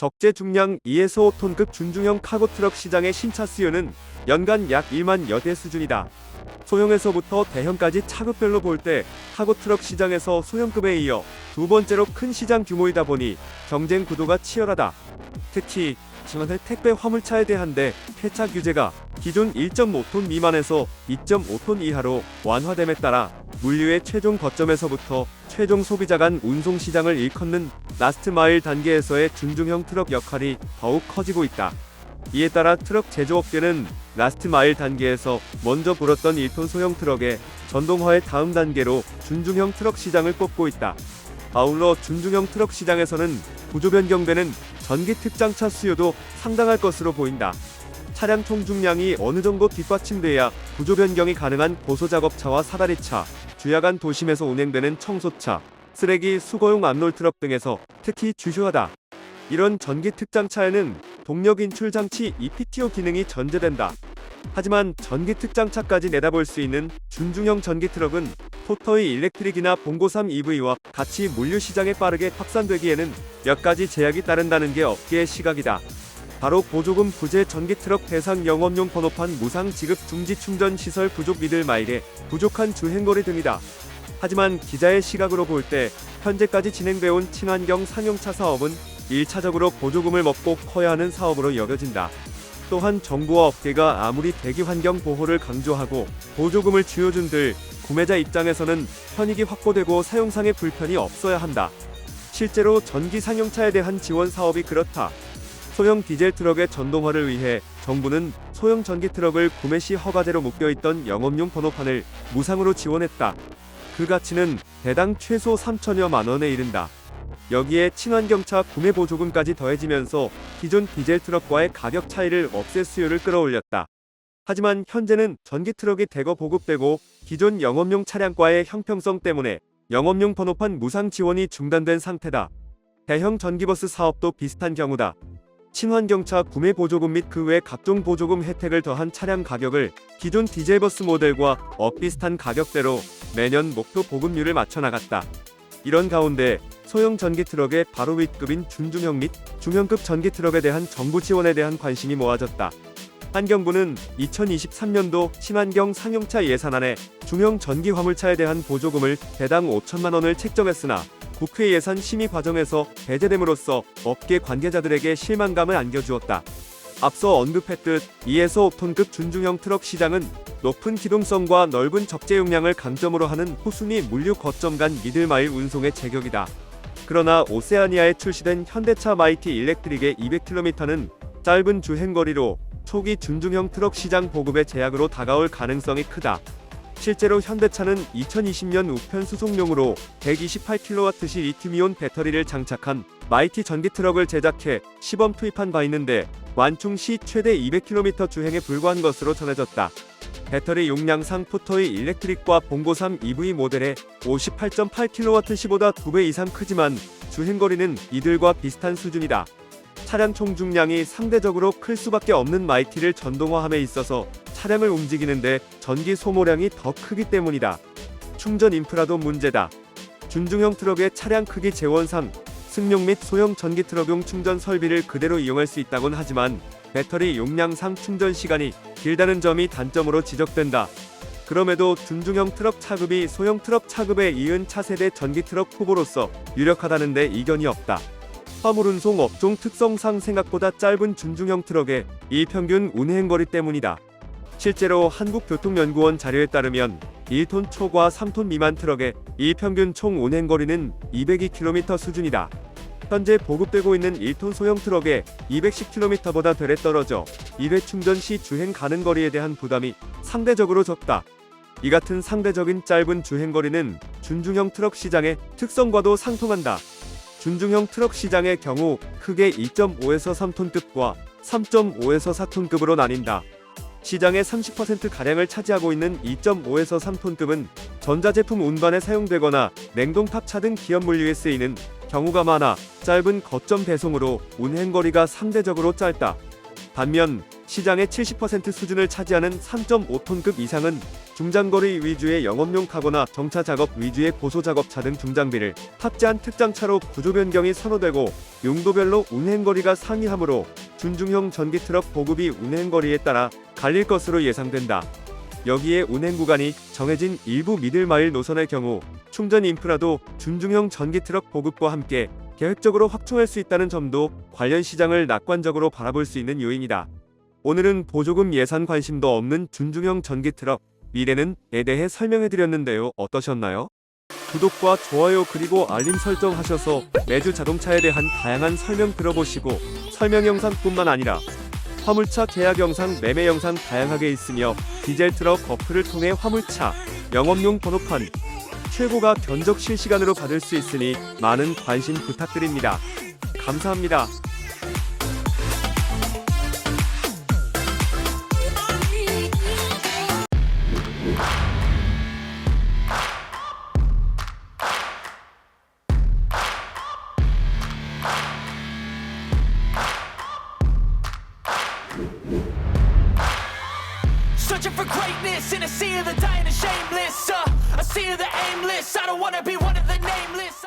적재 중량 2에서 5톤급 준중형 카고트럭 시장의 신차 수요는 연간 약 1만 여대 수준이다. 소형에서부터 대형까지 차급별로 볼 때 카고트럭 시장에서 소형급에 이어 두 번째로 큰 시장 규모이다 보니 경쟁 구도가 치열하다. 특히 지원의 택배 화물차에 대한 폐차 규제가 기존 1.5톤 미만에서 2.5톤 이하로 완화됨에 따라 물류의 최종 거점에서부터 최종 소비자 간 운송 시장을 일컫는 라스트 마일 단계에서의 준중형 트럭 역할이 더욱 커지고 있다. 이에 따라 트럭 제조업계는 라스트 마일 단계에서 먼저 불었던 1톤 소형 트럭의 전동화의 다음 단계로 준중형 트럭 시장을 꼽고 있다. 아울러 준중형 트럭 시장에서는 구조 변경되는 전기 특장차 수요도 상당할 것으로 보인다. 차량 총중량이 어느 정도 뒷받침돼야 구조 변경이 가능한 고소작업차와 사다리차, 주야간 도심에서 운행되는 청소차, 쓰레기 수거용 암롤트럭 등에서 특히 주요하다. 이런 전기 특장차에는 동력 인출 장치 EPTO 기능이 전제된다. 하지만 전기 특장차까지 내다볼 수 있는 준중형 전기 트럭은 토터이 일렉트릭이나 봉고3 EV와 같이 물류 시장에 빠르게 확산되기에는 몇 가지 제약이 따른다는 게 업계의 시각이다. 바로 보조금 부재 전기 트럭 대상 영업용 번호판 무상 지급 중지 충전 시설 부족 미들 마일에 부족한 주행거리 등이다. 하지만 기자의 시각으로 볼 때 현재까지 진행되어온 친환경 상용차 사업은 1차적으로 보조금을 먹고 커야 하는 사업으로 여겨진다. 또한 정부와 업계가 아무리 대기환경 보호를 강조하고 보조금을 쥐어준들 구매자 입장에서는 편익이 확보되고 사용상의 불편이 없어야 한다. 실제로 전기 상용차에 대한 지원 사업이 그렇다. 소형 디젤 트럭의 전동화를 위해 정부는 소형 전기 트럭을 구매 시 허가제로 묶여있던 영업용 번호판을 무상으로 지원했다. 그 가치는 대당 최소 3천여만 원에 이른다. 여기에 친환경차 구매 보조금까지 더해지면서 기존 디젤 트럭과의 가격 차이를 없앨 수요를 끌어올렸다. 하지만 현재는 전기 트럭이 대거 보급되고 기존 영업용 차량과의 형평성 때문에 영업용 번호판 무상 지원이 중단된 상태다. 대형 전기버스 사업도 비슷한 경우다. 친환경차 구매 보조금 및 그 외 각종 보조금 혜택을 더한 차량 가격을 기존 디젤버스 모델과 비슷한 가격대로 매년 목표 보급률을 맞춰 나갔다. 이런 가운데 소형 전기 트럭의 바로 윗급인 준중형 및 중형급 전기 트럭에 대한 정부 지원에 대한 관심이 모아졌다. 환경부는 2023년도 친환경 상용차 예산안에 중형 전기 화물차에 대한 보조금을 대당 5천만 원을 책정했으나 국회 예산 심의 과정에서 배제됨으로써 업계 관계자들에게 실망감을 안겨주었다. 앞서 언급했듯 2에서 5톤급 준중형 트럭 시장은 높은 기동성과 넓은 적재 용량을 강점으로 하는 호수미 물류 거점 간 미들마일 운송의 제격이다. 그러나 오세아니아에 출시된 현대차 마이티 일렉트릭의 200km는 짧은 주행거리로 초기 준중형 트럭 시장 보급의 제약으로 다가올 가능성이 크다. 실제로 현대차는 2020년 우편 수송용으로 128kWh 리튬이온 배터리를 장착한 마이티 전기 트럭을 제작해 시범 투입한 바 있는데 완충 시 최대 200km 주행에 불과한 것으로 전해졌다. 배터리 용량상 토터이 일렉트릭과 봉고3 EV 모델의 58.8kWh보다 2배 이상 크지만 주행거리는 이들과 비슷한 수준이다. 차량 총중량이 상대적으로 클 수밖에 없는 마이티를 전동화함에 있어서 차량을 움직이는데 전기 소모량이 더 크기 때문이다. 충전 인프라도 문제다. 준중형 트럭의 차량 크기 재원상 승용 및 소형 전기 트럭용 충전 설비를 그대로 이용할 수 있다곤 하지만 배터리 용량상 충전 시간이 길다는 점이 단점으로 지적된다. 그럼에도 준중형 트럭 차급이 소형 트럭 차급에 이은 차세대 전기 트럭 후보로서 유력하다는 데 이견이 없다. 화물운송 업종 특성상 생각보다 짧은 준중형 트럭의 일평균 운행거리 때문이다. 실제로 한국교통연구원 자료에 따르면 1톤 초과 3톤 미만 트럭의 일평균 총 운행거리는 202km 수준이다. 현재 보급되고 있는 1톤 소형 트럭의 210km보다 되레 떨어져 1회 충전 시 주행 가능 거리에 대한 부담이 상대적으로 적다. 이 같은 상대적인 짧은 주행거리는 준중형 트럭 시장의 특성과도 상통한다. 준중형 트럭 시장의 경우 크게 2.5에서 3톤급과 3.5에서 4톤급으로 나뉜다. 시장의 30%가량을 차지하고 있는 2.5에서 3톤급은 전자제품 운반에 사용되거나 냉동탑차 등 기업 물류에 쓰이는 경우가 많아 짧은 거점 배송으로 운행거리가 상대적으로 짧다. 반면 시장의 70% 수준을 차지하는 3.5톤급 이상은 중장거리 위주의 영업용 카고나 정차 작업 위주의 고소 작업차 등 중장비를 탑재한 특장차로 구조 변경이 선호되고 용도별로 운행거리가 상이하므로 준중형 전기 트럭 보급이 운행거리에 따라 갈릴 것으로 예상된다. 여기에 운행 구간이 정해진 일부 미들마일 노선의 경우 충전 인프라도 준중형 전기 트럭 보급과 함께 계획적으로 확충할 수 있다는 점도 관련 시장을 낙관적으로 바라볼 수 있는 요인이다. 오늘은 보조금 예산 관심도 없는 준중형 전기 트럭 미래는에 대해 설명해드렸는데요. 어떠셨나요? 구독과 좋아요 그리고 알림 설정하셔서 매주 자동차에 대한 다양한 설명 들어보시고 설명 영상뿐만 아니라 화물차 계약 영상, 매매 영상 다양하게 있으며 디젤 트럭 어플을 통해 화물차 영업용 번호판 최고가 견적 실시간으로 받을 수 있으니 많은 관심 부탁드립니다. 감사합니다. Searching for greatness in a sea of the dying and shameless. A sea of the aimless. I don't wanna be one of the nameless.